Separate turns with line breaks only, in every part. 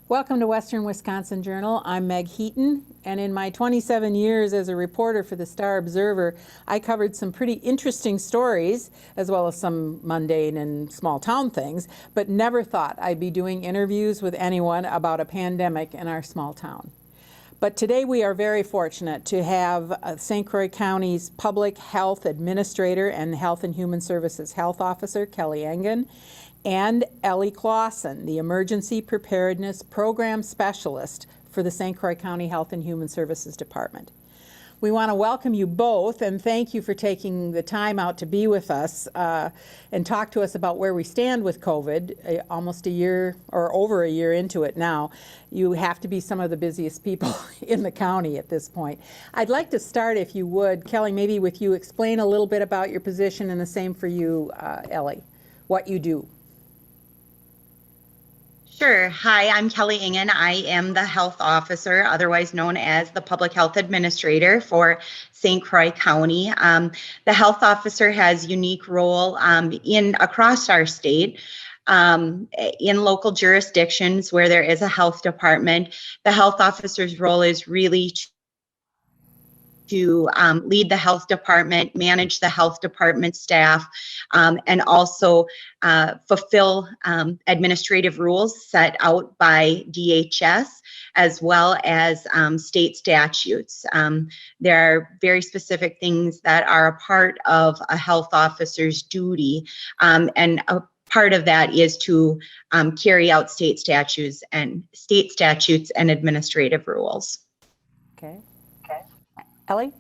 Welcome to Western Wisconsin Journal. I'm Meg Heaton, and in my 27 years as a reporter for the Star Observer, I covered some pretty interesting stories, as well as some mundane and small town things, but never thought I'd be doing interviews with anyone about a pandemic in our small town. But today we are very fortunate to have St. Croix County's Public Health Administrator and Health and Human Services Health Officer, Kelli Engen, and Elle Klasen, the Emergency Preparedness Program Specialist for the St. Croix County Health and Human Services Department. We want to welcome you both and thank you for taking the time out to be with us and talk to us about where we stand with COVID, almost a year or over a year into it now. You have to be some of the busiest people in the county at this point. I'd like to start, if you would, Kelli, maybe with you, explain a little bit about your position, and the same for you, Elle, what you do.
Sure. Hi, I'm Kelli Engen. I am the health officer, otherwise known as the public health administrator for St. Croix County. The health officer has a unique role across our state. In local jurisdictions where there is a health department, the health officer's role is really to lead the health department, manage the health department staff, and also fulfill administrative rules set out by DHS, as well as state statutes. There are very specific things that are a part of a health officer's duty, and a part of that is to carry out state statutes and administrative rules.
Okay. Elle?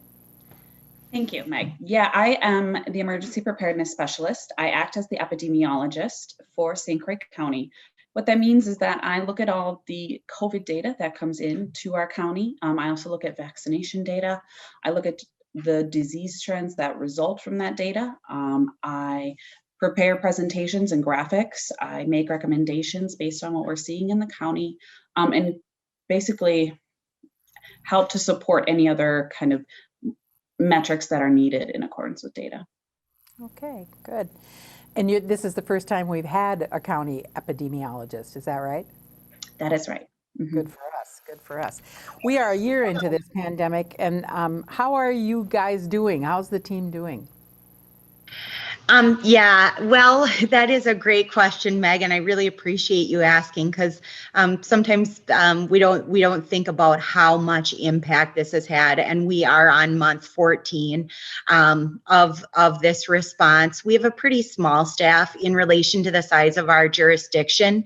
Thank you, Meg. Yeah, I am the emergency preparedness specialist. I act as the epidemiologist for St. Croix County. What that means is that I look at all the COVID data that comes in to our county. I also look at vaccination data. I look at the disease trends that result from that data. I prepare presentations and graphics. I make recommendations based on what we're seeing in the county, and basically help to support any other kind of metrics that are needed in accordance with data.
Okay, good. And this is the first time we've had a county epidemiologist, is that right?
That is right. Mm-hmm.
Good for us, good for us. We are a year into this pandemic, and how are you guys doing? How's the team doing?
Yeah, well, that is a great question, Meg, and I really appreciate you asking, because sometimes we don't think about how much impact this has had, and we are on month 14 of this response. We have a pretty small staff in relation to the size of our jurisdiction.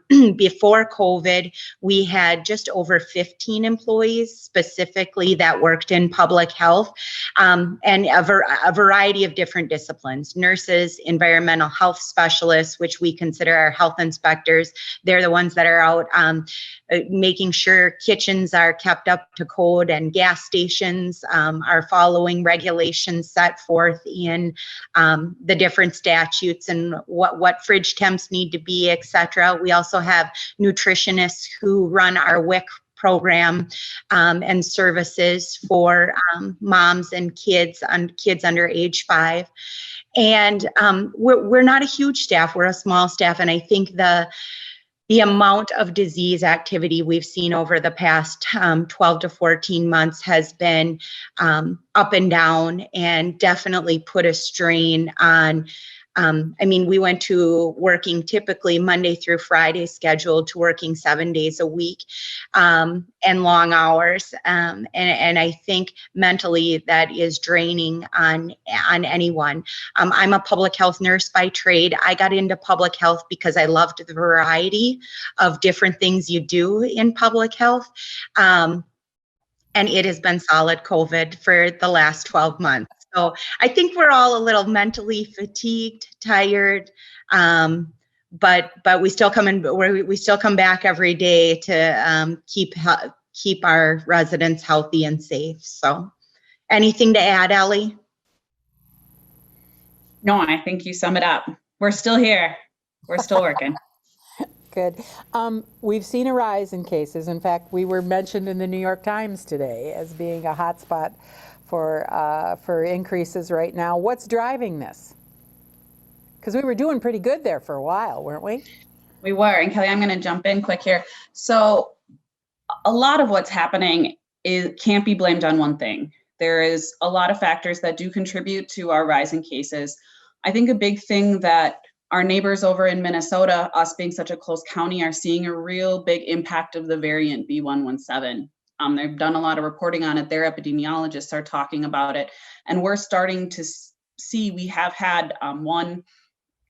Before COVID, we had just over 15 employees specifically that worked in public health, and a variety of different disciplines. Nurses, environmental health specialists, which we consider our health inspectors. They're the ones that are out making sure kitchens are kept up to code and gas stations are following regulations set forth in the different statutes and what fridge temps need to be, etc. We also have nutritionists who run our WIC program and services for moms and kids under age 5. And we're not a huge staff, we're a small staff, and I think the amount of disease activity we've seen over the past 12 to 14 months has been up and down, and definitely put a strain on. We went to working typically Monday through Friday scheduled to working 7 days a week, and long hours. And I think mentally that is draining on anyone. I'm a public health nurse by trade. I got into public health because I loved the variety of different things you do in public health. And it has been solid COVID for the last 12 months. So I think we're all a little mentally fatigued, tired, but we still come back every day to keep our residents healthy and safe. So, anything to add, Elle?
No, I think you sum it up. We're still here. We're still working.
Good. We've seen a rise in cases. In fact, we were mentioned in the New York Times today as being a hotspot for increases right now. What's driving this? Because we were doing pretty good there for a while, weren't we?
We were, and Kelly, I'm going to jump in quick here. So a lot of what's happening can't be blamed on one thing. There is a lot of factors that do contribute to our rise in cases. I think a big thing that our neighbors over in Minnesota, us being such a close county, are seeing a real big impact of the variant B117. They've done a lot of reporting on it. Their epidemiologists are talking about it. And we're starting to see, we have had one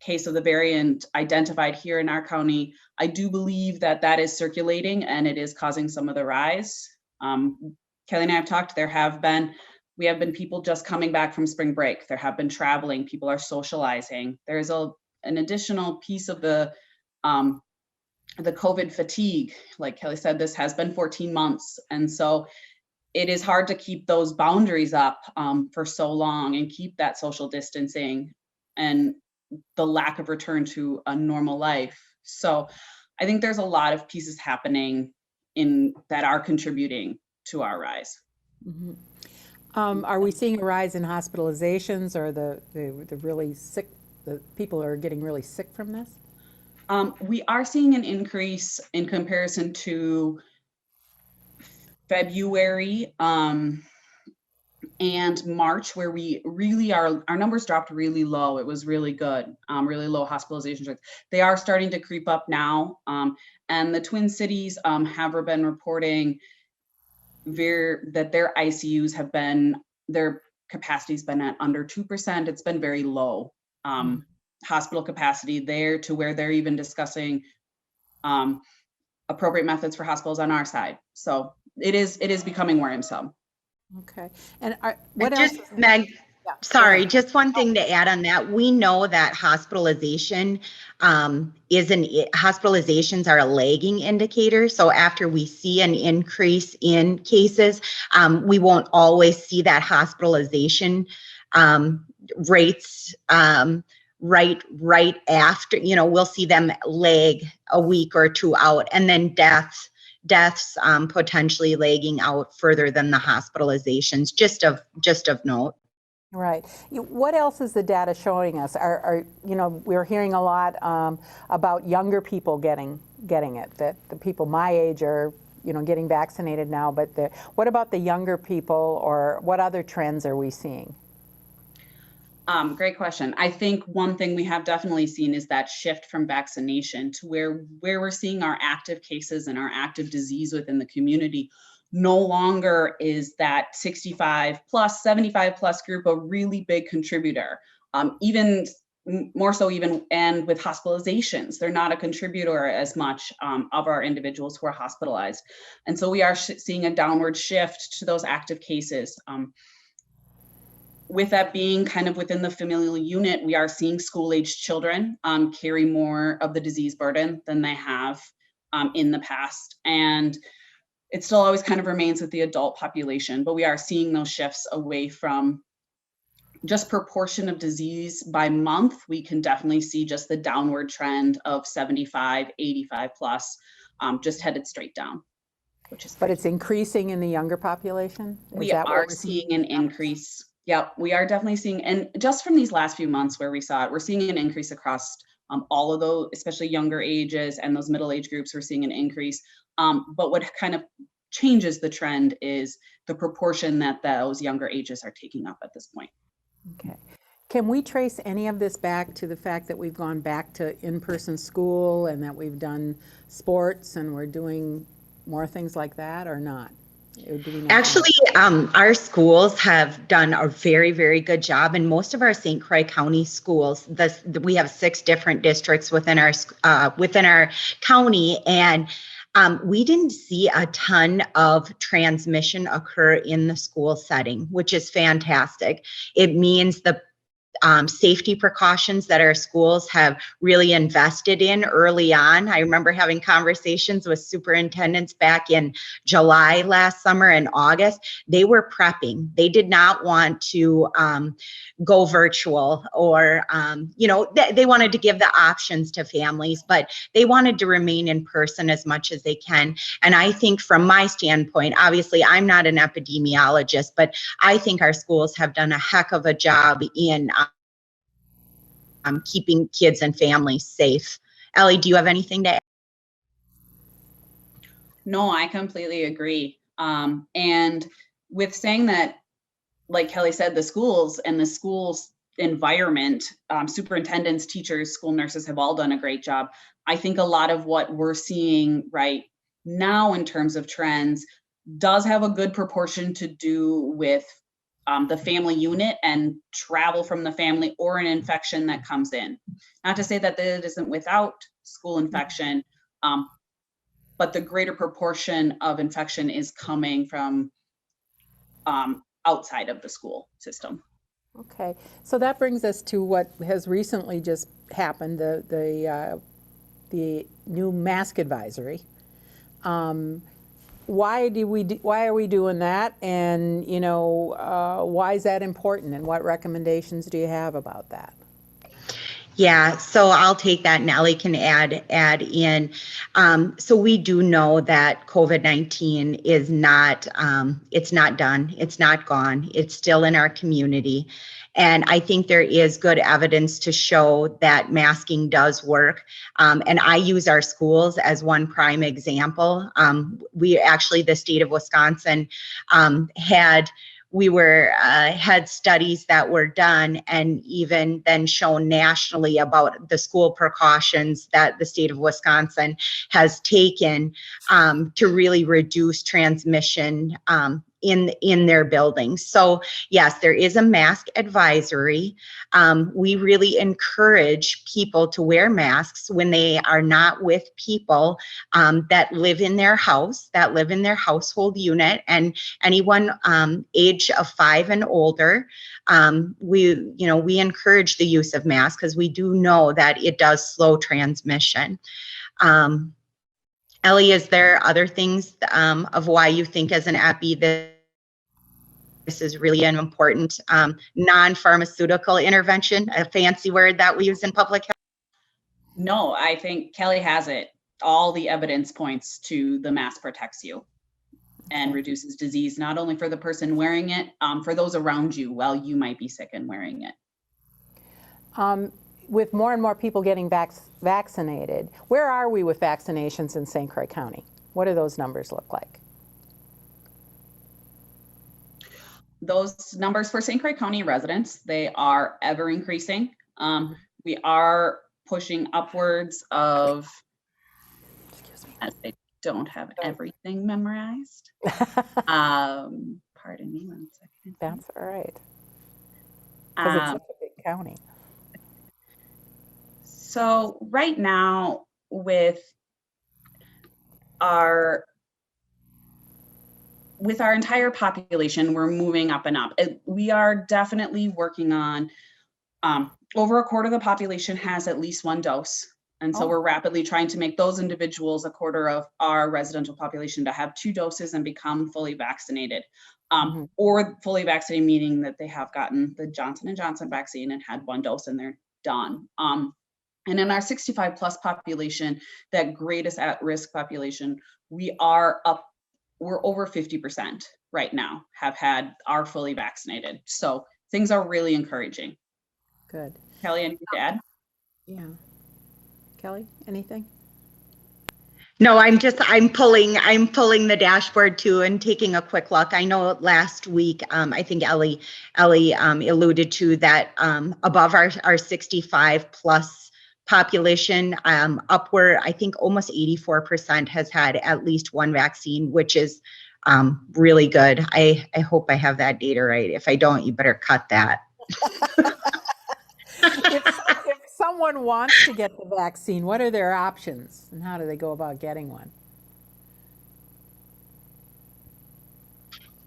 case of the variant identified here in our county. I do believe that that is circulating and it is causing some of the rise. Kelly and I have talked, we have been people just coming back from spring break. There have been traveling, people are socializing. There's an additional piece of the COVID fatigue. Like Kelly said, this has been 14 months. And so it is hard to keep those boundaries up for so long and keep that social distancing and the lack of return to a normal life. So I think there's a lot of pieces happening that are contributing to our rise.
Mm-hmm. Are we seeing a rise in hospitalizations, or the really sick, the people are getting really sick from this?
We are seeing an increase in comparison to February and March, where we really our numbers dropped really low. It was really good, really low hospitalization rates. They are starting to creep up now. And the Twin Cities have been reporting that their ICUs have been, their capacity's been at under 2%. It's been very low hospital capacity there, to where they're even discussing appropriate methods for hospitals on our side. So it is becoming worrisome.
Okay. And what
just,
else?
Meg,
Yeah.
sorry, just one thing to add on that. We know that hospitalizations are a lagging indicator. So after we see an increase in cases, we won't always see that hospitalization rates right after. We'll see them lag a week or two out, and then deaths potentially lagging out further than the hospitalizations, just of note.
Right. What else is the data showing us? We're hearing a lot about younger people getting it, that the people my age are, getting vaccinated now, but what about the younger people, or what other trends are we seeing?
Great question. I think one thing we have definitely seen is that shift from vaccination to where we're seeing our active cases and our active disease within the community. No longer is that 65 plus, 75 plus group a really big contributor. Even more so, and with hospitalizations, they're not a contributor as much of our individuals who are hospitalized. And so we are seeing a downward shift to those active cases. With that being kind of within the familial unit, we are seeing school-aged children carry more of the disease burden than they have in the past. And it still always kind of remains with the adult population, but we are seeing those shifts away from just proportion of disease by month. We can definitely see just the downward trend of 75, 85 plus, just headed straight down, which is
But it's increasing in the younger population?
We are seeing an increase. Yeah, we are definitely seeing, and just from these last few months where we saw it, we're seeing an increase across all of those, especially younger ages and those middle age groups. We're seeing an increase. But what kind of changes the trend is the proportion that those younger ages are taking up at this point.
Okay. Can we trace any of this back to the fact that we've gone back to in-person school, and that we've done sports and we're doing more things like that, or not?
Actually, our schools have done a very, very good job, and most of our St. Croix County schools, we have 6 different districts within our county, and we didn't see a ton of transmission occur in the school setting, which is fantastic. It means the safety precautions that our schools have really invested in early on. I remember having conversations with superintendents back in July last summer and August. They were prepping. They did not want to go virtual, or, they wanted to give the options to families, but they wanted to remain in person as much as they can. And I think from my standpoint, obviously I'm not an epidemiologist, but I think our schools have done a heck of a job in keeping kids and families safe Ellie, do you have anything to add?
No, I completely agree. And with saying that, like Kelly said, the schools and the schools environment, superintendents, teachers, school nurses have all done a great job. I think a lot of what we're seeing right now in terms of trends does have a good proportion to do with the family unit and travel from the family or an infection that comes in. Not to say that it isn't without school infection, but the greater proportion of infection is coming from outside of the school system.
Okay, so that brings us to what has recently just happened, the new mask advisory. Why are we doing that? And why is that important? And what recommendations do you have about that?
Yeah, so I'll take that and Ellie can add in. So we do know that COVID-19 is not, it's not done, it's not gone, it's still in our community. And I think there is good evidence to show that masking does work. And I use our schools as one prime example. We actually, the state of Wisconsin had studies that were done and even then shown nationally about the school precautions that the state of Wisconsin has taken to really reduce transmission in their buildings. So yes, there is a mask advisory. We really encourage people to wear masks when they are not with people that live in their house, that live in their household unit, and anyone age of 5 and older. We encourage the use of masks because we do know that it does slow transmission. Ellie, is there other things of why you think as an epi this is really an important non-pharmaceutical intervention, a fancy word that we use in public health?
No, I think Kelly has it. All the evidence points to the mask protects you and reduces disease, not only for the person wearing it, for those around you while you might be sick and wearing it.
With more and more people getting vaccinated, where are we with vaccinations in St. Croix County? What do those numbers look like?
Those numbers for St. Croix County residents, they are ever increasing. We are pushing upwards of, as I don't have everything memorized. Pardon me 1 second.
That's all right. Because it's such a big county.
So right now with our entire population, we're moving up and up. We are definitely working on, over a quarter of the population has at least 1 dose. And so we're rapidly trying to make those individuals a quarter of our residential population to have 2 doses and become fully vaccinated. Or fully vaccinated, meaning that they have gotten the Johnson & Johnson vaccine and had 1 dose and they're done. And in our 65 plus population, that greatest at-risk population, we're over 50% right now are fully vaccinated. So things are really encouraging.
Good.
Kelly, anything to add?
Yeah. Kelly, anything?
No, I'm pulling the dashboard too and taking a quick look. I know last week, I think Ellie alluded to that above our 65 plus population, upward, I think almost 84% has had at least 1 vaccine, which is really good. I hope I have that data right. If I don't, you better cut that.
If someone wants to get the vaccine, what are their options and how do they go about getting one?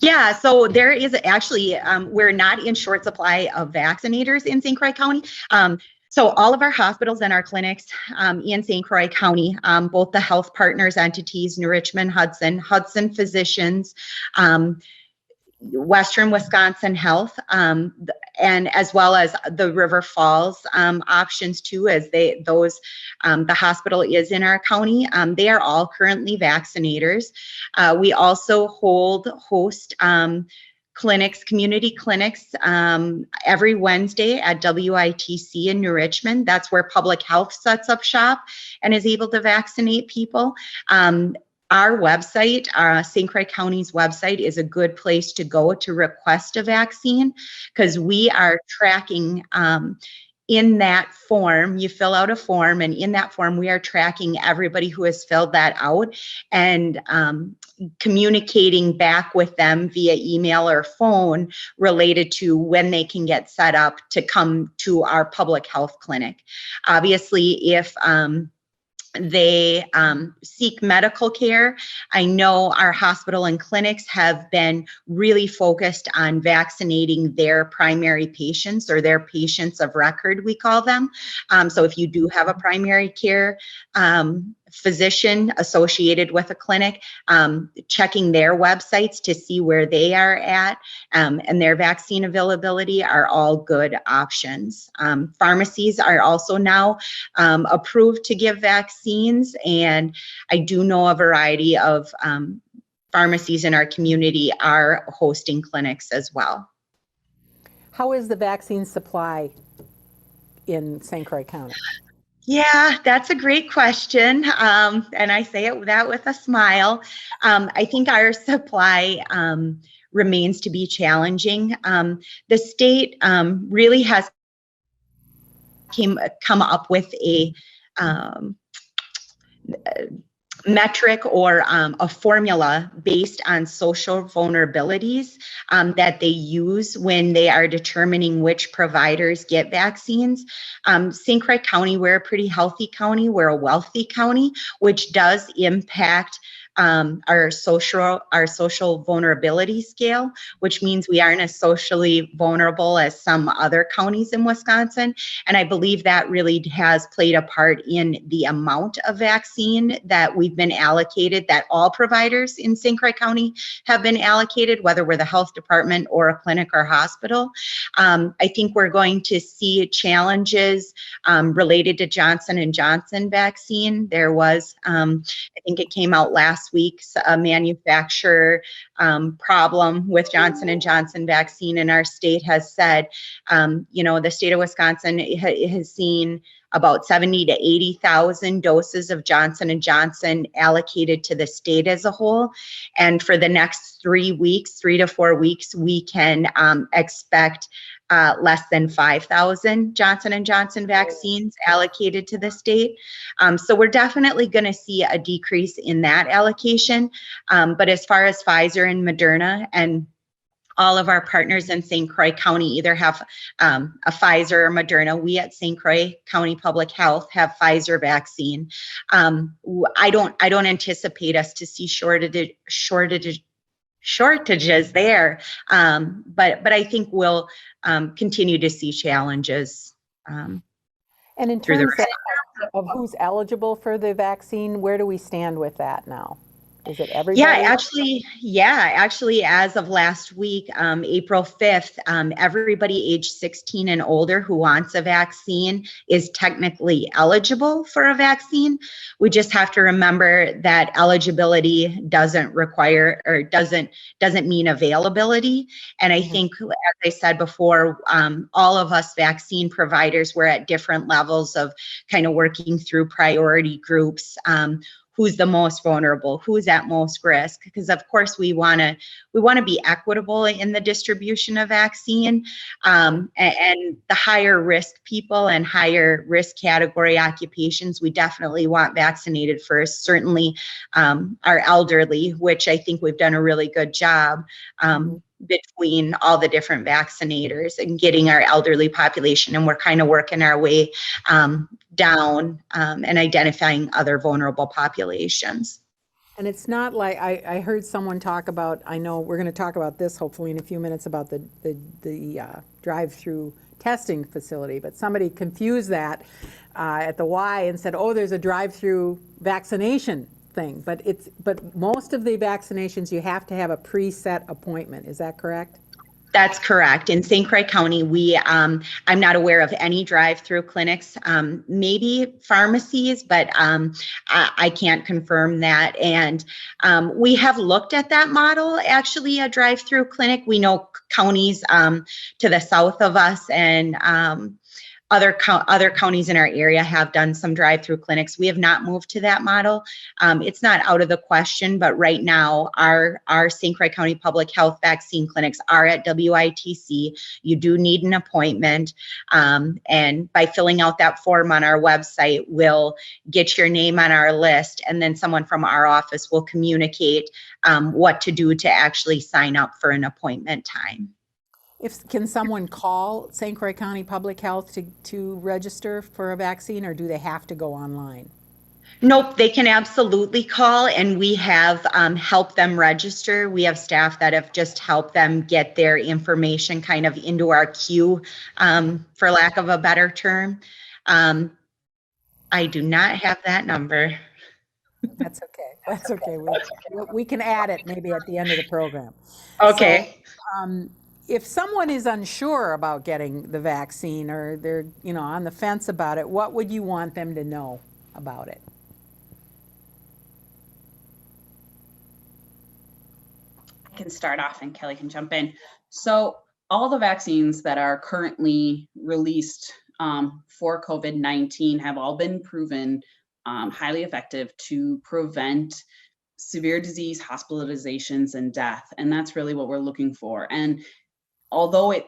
Yeah, so there is actually, we're not in short supply of vaccinators in St. Croix County. So all of our hospitals and our clinics in St. Croix County, both the health partners entities, New Richmond, Hudson Physicians, Western Wisconsin Health, and as well as the River Falls options too, as the hospital is in our county. They are all currently vaccinators. We also host clinics, community clinics, every Wednesday at WITC in New Richmond. That's where public health sets up shop and is able to vaccinate people. Our website, St. Croix County's website, is a good place to go to request a vaccine, because we are tracking in that form. You fill out a form, and in that form, we are tracking everybody who has filled that out and communicating back with them via email or phone related to when they can get set up to come to our public health clinic. Obviously, if they seek medical care, I know our hospital and clinics have been really focused on vaccinating their primary patients, or their patients of record, we call them. So if you do have a primary care physician associated with a clinic, checking their websites to see where they are at and their vaccine availability are all good options. Pharmacies are also now approved to give vaccines, and I do know a variety of pharmacies in our community are hosting clinics as well.
How is the vaccine supply in St. Croix County?
Yeah, that's a great question. And I say that with a smile. I think our supply remains to be challenging. The state really has come up with a metric or a formula based on social vulnerabilities that they use when they are determining which providers get vaccines. St. Croix County, we're a pretty healthy county. We're a wealthy county, which does impact our social vulnerability scale, which means we aren't as socially vulnerable as some other counties in Wisconsin. And I believe that really has played a part in the amount of vaccine that we've been allocated, that all providers in St. Croix County have been allocated, whether we're the health department or a clinic or hospital. I think we're going to see challenges related to Johnson & Johnson vaccine. There was, I think it came out last week, a manufacturer problem with Johnson & Johnson vaccine, and our state has said, the state of Wisconsin has seen about 70 to 80,000 doses of Johnson & Johnson allocated to the state as a whole. And for the next 3 to 4 weeks, we can expect less than 5,000 Johnson & Johnson vaccines allocated to the state. So we're definitely going to see a decrease in that allocation. But as far as Pfizer and Moderna, and all of our partners in St. Croix County either have a Pfizer or Moderna. We at St. Croix County Public Health have Pfizer vaccine. I don't anticipate us to see shortages there, but I think we'll continue to see challenges.
And in terms of who's eligible for the vaccine, where do we stand with that now? Is it everybody?
Actually, as of last week, April 5th, everybody age 16 and older who wants a vaccine is technically eligible for a vaccine. We just have to remember that eligibility doesn't require, or doesn't mean availability. And I think, as I said before, all of us vaccine providers, we're at different levels of kind of working through priority groups. Who's the most vulnerable, who's at most risk, because of course we want to be equitable in the distribution of vaccine, and the higher risk people and higher risk category occupations, we definitely want vaccinated first. Certainly our elderly, which I think we've done a really good job between all the different vaccinators and getting our elderly population, and we're kind of working our way down and identifying other vulnerable populations.
And it's not like, I heard someone talk about, I know we're going to talk about this hopefully in a few minutes about the drive-through testing facility, but somebody confused that at the Y and said, oh, there's a drive-through vaccination thing, but most of the vaccinations you have to have a preset appointment. Is that correct?
That's correct. In St. Croix County, I'm not aware of any drive-through clinics, maybe pharmacies, but I can't confirm that. And we have looked at that model, actually, a drive-through clinic. We know counties to the south of us and other counties in our area have done some drive-through clinics. We have not moved to that model. It's not out of the question, but right now our St. Croix County Public Health vaccine clinics are at WITC. You do need an appointment, and by filling out that form on our website, we'll get your name on our list, and then someone from our office will communicate what to do to actually sign up for an appointment time.
Can someone call St. Croix County Public Health to register for a vaccine, or do they have to go online?
Nope, they can absolutely call, and we have helped them register. We have staff that have just helped them get their information kind of into our queue, for lack of a better term. I do not have that number.
That's okay. That's okay. We can add it maybe at the end of the program.
Okay.
So, if someone is unsure about getting the vaccine, or they're on the fence about it, what would you want them to know about it?
I can start off and Kelly can jump in. So all the vaccines that are currently released for COVID-19 have all been proven highly effective to prevent severe disease, hospitalizations, and death. And that's really what we're looking for. And although I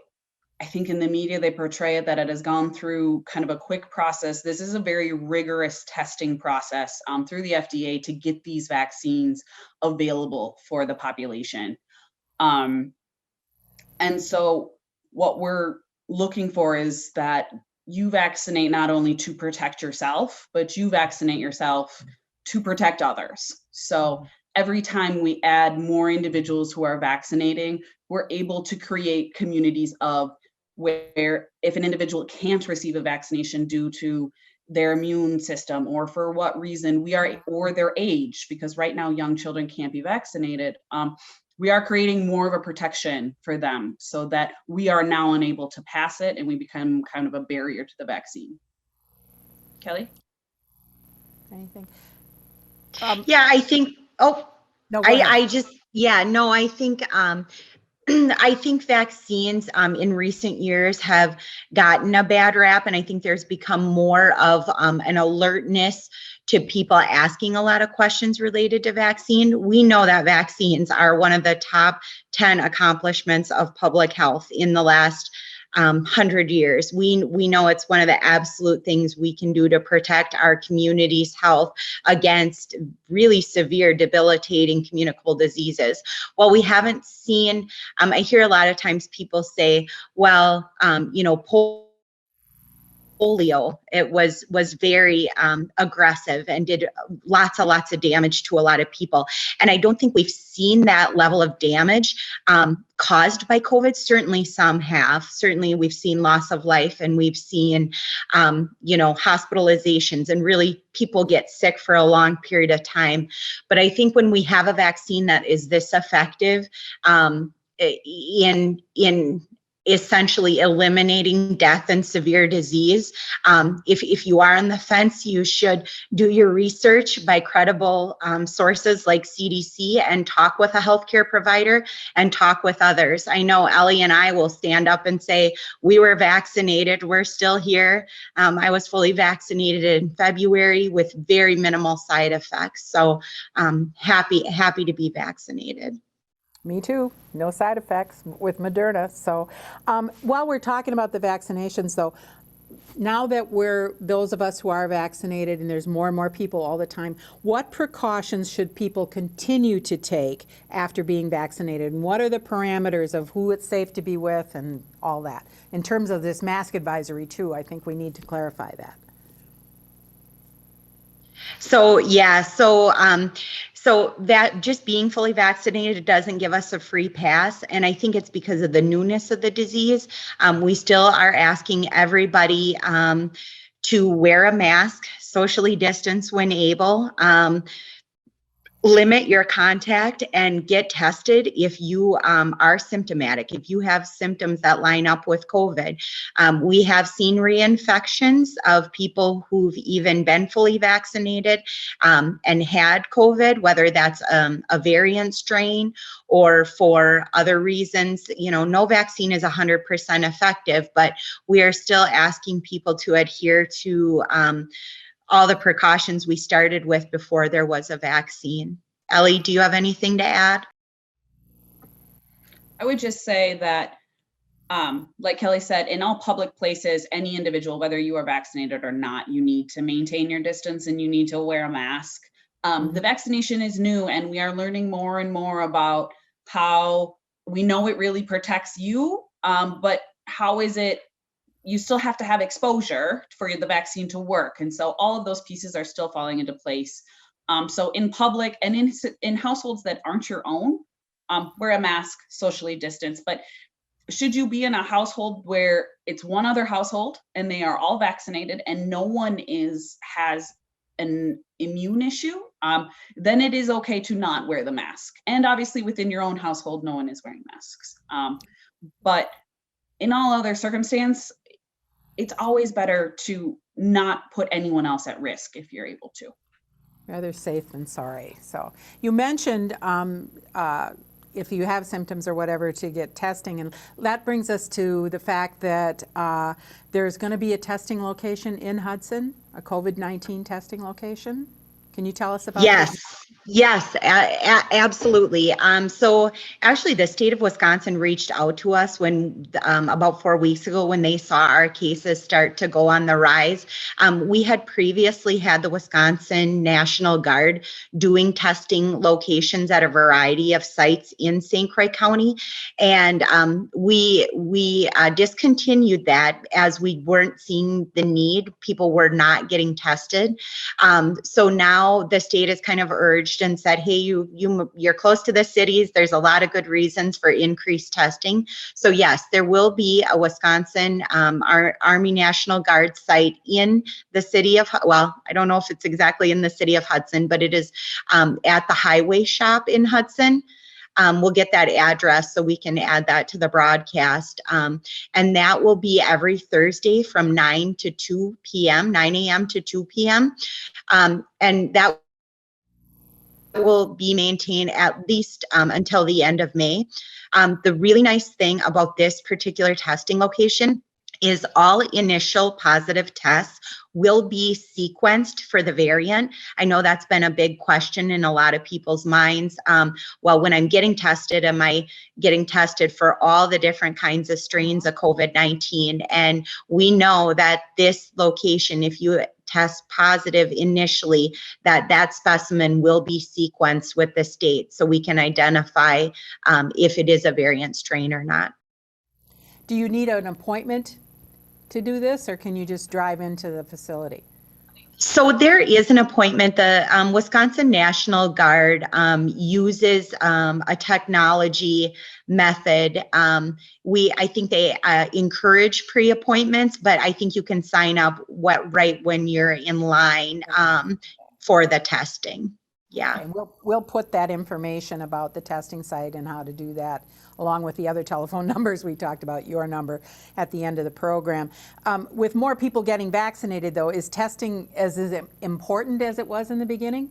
think in the media they portray it that it has gone through kind of a quick process, this is a very rigorous testing process through the FDA to get these vaccines available for the population. And so what we're looking for is that you vaccinate not only to protect yourself, but you vaccinate yourself to protect others. So every time we add more individuals who are vaccinating, we're able to create communities of where if an individual can't receive a vaccination due to their immune system or for what reason or their age, because right now young children can't be vaccinated, we are creating more of a protection for them so that we are now unable to pass it and we become kind of a barrier to the vaccine. Kelly?
Anything?
Yeah, I think,
No, go ahead.
I think, I think vaccines in recent years have gotten a bad rap, and I think there's become more of an alertness to people asking a lot of questions related to vaccine. We know that vaccines are one of the top 10 accomplishments of public health in the last 100 years. We know it's one of the absolute things we can do to protect our community's health against really severe, debilitating communicable diseases. Well, we haven't seen, I hear a lot of times people say, well, polio, it was very aggressive and did lots of damage to a lot of people. And I don't think we've seen that level of damage caused by COVID. Certainly some have. Certainly we've seen loss of life, and we've seen, hospitalizations, and really people get sick for a long period of time. But I think when we have a vaccine that is this effective in essentially eliminating death and severe disease. If you are on the fence, you should do your research by credible sources like CDC and talk with a healthcare provider and talk with others. I know Elle and I will stand up and say, we were vaccinated, we're still here. I was fully vaccinated in February with very minimal side effects. So happy to be vaccinated.
Me too. No side effects with Moderna. So while we're talking about the vaccinations, though, now that those of us who are vaccinated, and there's more and more people all the time, what precautions should people continue to take after being vaccinated? And what are the parameters of who it's safe to be with and all that? In terms of this mask advisory too, I think we need to clarify that.
So that just being fully vaccinated doesn't give us a free pass. And I think it's because of the newness of the disease. We still are asking everybody to wear a mask, socially distance when able. limit your contact and get tested if you are symptomatic, if you have symptoms that line up with COVID. We have seen reinfections of people who've even been fully vaccinated and had COVID, whether that's a variant strain or for other reasons. You know, no vaccine is 100% effective, but we are still asking people to adhere to all the precautions we started with before there was a vaccine. Ellie, do you have anything to add?
I would just say that, like Kelly said, in all public places, any individual, whether you are vaccinated or not, you need to maintain your distance and you need to wear a mask. The vaccination is new, and we are learning more and more about how we know it really protects you, but how is it, you still have to have exposure for the vaccine to work. And so all of those pieces are still falling into place. So in public and in households that aren't your own, wear a mask, socially distance. But should you be in a household where it's one other household and they are all vaccinated and no one has an immune issue, then it is okay to not wear the mask. And obviously within your own household, no one is wearing masks. But in all other circumstances, it's always better to not put anyone else at risk if you're able to.
Rather safe than sorry. So you mentioned if you have symptoms or whatever, to get testing, and that brings us to the fact that there's going to be a testing location in Hudson, a COVID-19 testing location. Can you tell us about
Yes.
this?
Yes, absolutely. So actually the state of Wisconsin reached out to us when about 4 weeks ago when they saw our cases start to go on the rise. We had previously had the Wisconsin National Guard doing testing locations at a variety of sites in St. Croix County. And we discontinued that as we weren't seeing the need. People were not getting tested. So now the state has kind of urged and said, hey, you're close to the cities. There's a lot of good reasons for increased testing. So yes, there will be a Wisconsin Army National Guard site in the city of, well, I don't know if it's exactly in the city of Hudson, but it is at the highway shop in Hudson. We'll get that address so we can add that to the broadcast. And that will be every Thursday from 9 to 2 p.m., 9 a.m. to 2 p.m. And that will be maintained at least until the end of May. The really nice thing about this particular testing location is all initial positive tests will be sequenced for the variant. I know that's been a big question in a lot of people's minds. Well, when I'm getting tested, am I getting tested for all the different kinds of strains of COVID-19? And we know that this location, if you test positive initially, that specimen will be sequenced with the state so we can identify if it is a variant strain or not.
Do you need an appointment to do this, or can you just drive into the facility?
So there is an appointment. The Wisconsin National Guard uses a technology method. I think they encourage pre-appointments, but I think you can sign up right when you're in line for the testing. Yeah.
Okay, we'll put that information about the testing site and how to do that, along with the other telephone numbers we talked about, your number, at the end of the program. With more people getting vaccinated, though, is testing as important as it was in the beginning?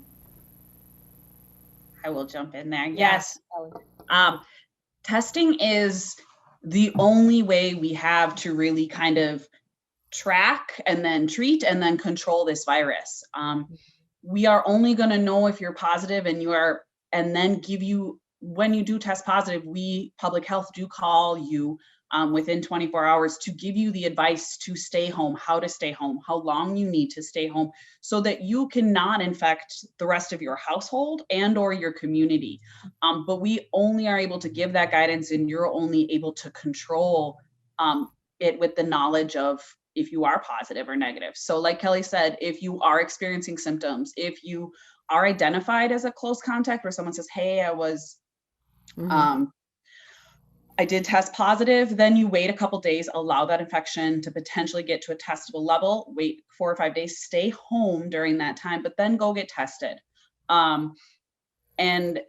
I will jump in there. Yes. Testing is the only way we have to really kind of track and then treat and then control this virus. We are only going to know if you're positive and then give you, when you do test positive, we, public health, do call you within 24 hours to give you the advice to stay home, how to stay home, how long you need to stay home, so that you cannot infect the rest of your household and or your community. But we only are able to give that guidance, and you're only able to control it with the knowledge of if you are positive or negative. So like Kelly said, if you are experiencing symptoms, if you are identified as a close contact where someone says, hey, I did test positive, then you wait a couple days, allow that infection to potentially get to a testable level, wait 4 or 5 days, stay home during that time, but then go get tested. And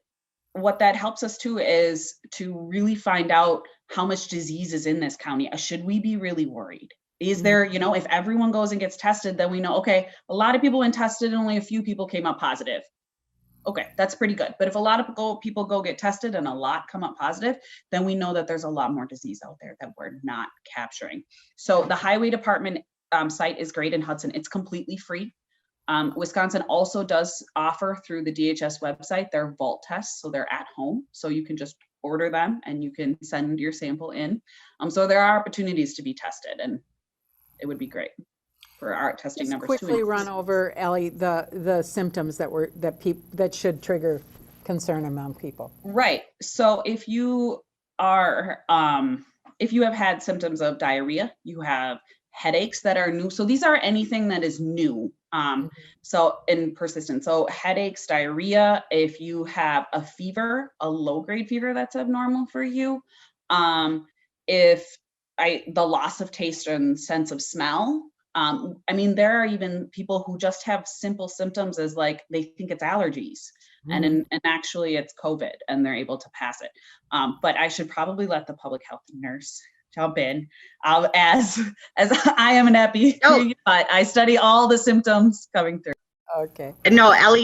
what that helps us too is to really find out how much disease is in this county. Should we be really worried? Is there, if everyone goes and gets tested, then we know, okay, a lot of people went tested and only a few people came up positive. Okay, that's pretty good. But if a lot of people go get tested and a lot come up positive, then we know that there's a lot more disease out there that we're not capturing. So the Highway Department site is great in Hudson. It's completely free. Wisconsin also does offer through the DHS website their vault tests, so they're at home. So you can just order them and you can send your sample in. So there are opportunities to be tested, and it would be great for our testing
Just
numbers.
quickly run over, Elle, the symptoms that should trigger concern among people.
Right. So if you are, if you have had symptoms of diarrhea, you have headaches that are new. So these are anything that is new. So in persistent. So headaches, diarrhea, if you have a fever, a low-grade fever that's abnormal for you, the loss of taste and sense of smell. I mean, there are even people who just have simple symptoms as like they think it's allergies, and actually it's COVID, and they're able to pass it. But I should probably let the public health nurse jump in, as I am an epi, but I study all the symptoms coming through.
Okay. No, Elle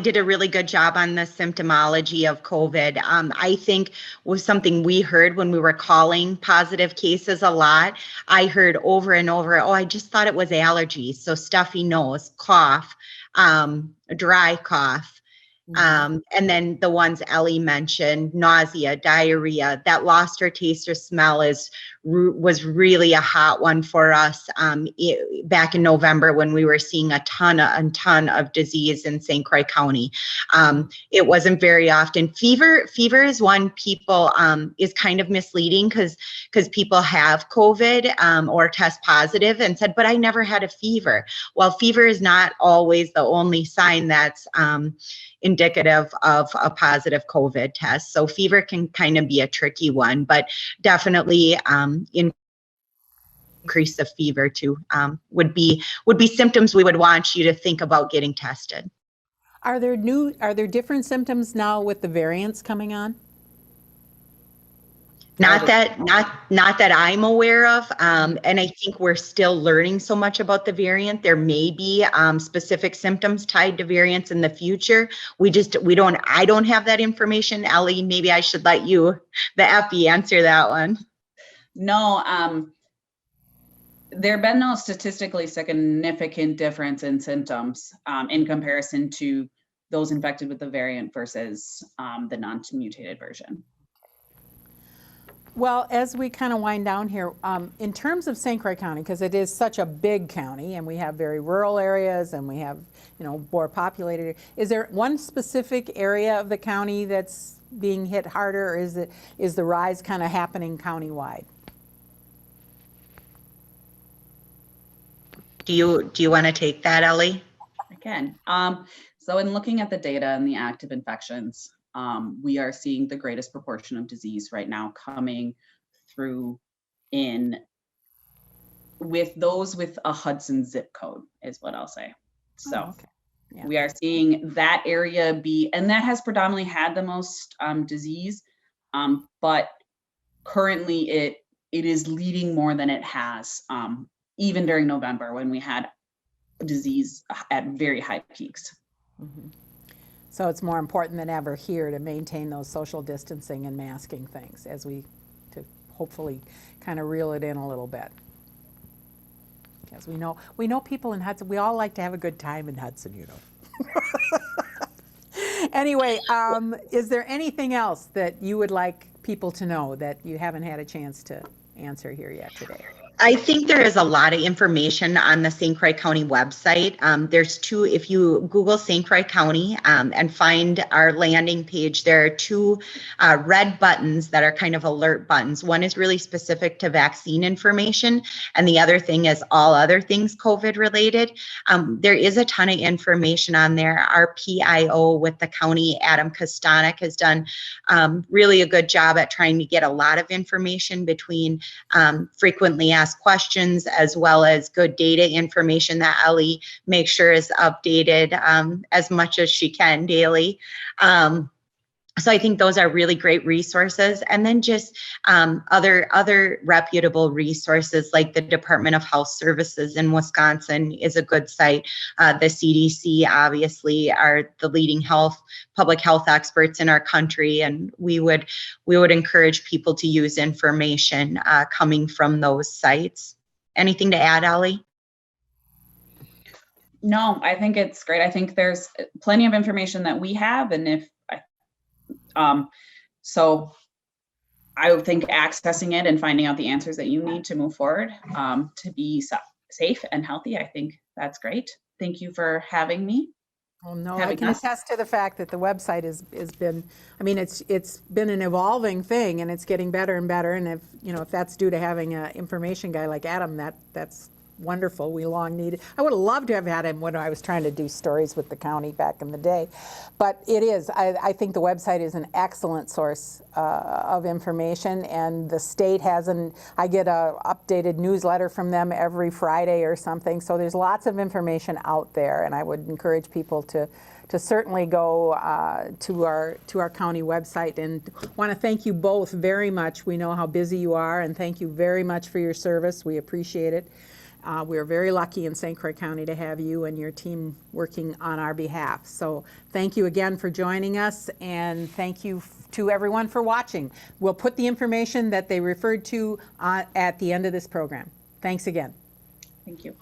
did a really good job on the symptomology of COVID. I think was something we heard when we were calling positive cases a lot. I heard over and over, oh, I just thought it was allergies. So stuffy nose, cough, dry cough. And then the ones Elle mentioned, nausea, diarrhea, that lost or taste or smell was really a hot one for us back in November when we were seeing a ton of disease in St. Croix County. It wasn't very often. Fever is one people is kind of misleading because people have COVID or test positive and said, but I never had a fever. Well, fever is not always the only sign that's indicative of a positive COVID test. So fever can kind of be a tricky one, but definitely increase of fever too would be symptoms we would want you to think about getting tested.
Are there different symptoms now with the variants coming on?
Not that I'm aware of, and I think we're still learning so much about the variant. There may be specific symptoms tied to variants in the future. I don't have that information. Elle, maybe I should let you, the epi, answer that one.
No, there have been no statistically significant difference in symptoms in comparison to those infected with the variant versus the non-mutated version.
Well, as we kind of wind down here, in terms of St. Croix County, because it is such a big county and we have very rural areas and we have, more populated, is there one specific area of the county that's being hit harder, or is the rise kind of happening countywide?
Do you want to take that, Elle?
Again, so in looking at the data and the active infections, we are seeing the greatest proportion of disease right now coming through with those with a Hudson zip code is what I'll say. So we are seeing that area and that has predominantly had the most disease, but currently it is leading more than it has, even during November when we had disease at very high peaks.
So it's more important than ever here to maintain those social distancing and masking things as to hopefully kind of reel it in a little bit. Because we know people in Hudson, we all like to have a good time in Hudson, Anyway, is there anything else that you would like people to know that you haven't had a chance to answer here yet today?
I think there is a lot of information on the St. Croix County website. There's two, if you Google St. Croix County and find our landing page, there are two red buttons that are kind of alert buttons. One is really specific to vaccine information, and the other thing is all other things COVID related. There is a ton of information on there. Our PIO with the county, Adam Kostanek, has done really a good job at trying to get a lot of information between frequently asked ask questions, as well as good data information that Elle makes sure is updated as much as she can daily. So I think those are really great resources. And then just other reputable resources like the Department of Health Services in Wisconsin is a good site. The CDC obviously are the leading public health experts in our country, and we would encourage people to use information coming from those sites. Anything to add, Elle?
No, I think it's great. I think there's plenty of information that we have, and so I would think accessing it and finding out the answers that you need to move forward to be safe and healthy, I think that's great. Thank you for having me.
Well, no, I can attest to the fact that the website has been, I mean, it's been an evolving thing, and it's getting better and better. And if that's due to having an information guy like Adam, that's wonderful. We long needed. I would have loved to have had him when I was trying to do stories with the county back in the day. But it is. I think the website is an excellent source of information, and the state I get a updated newsletter from them every Friday or something. So there's lots of information out there, and I would encourage people to certainly go to our county website. And want to thank you both very much. We know how busy you are, and thank you very much for your service. We appreciate it. We're very lucky in St. Croix County to have you and your team working on our behalf. So thank you again for joining us, and thank you to everyone for watching. We'll put the information that they referred to at the end of this program. Thanks again.
Thank you.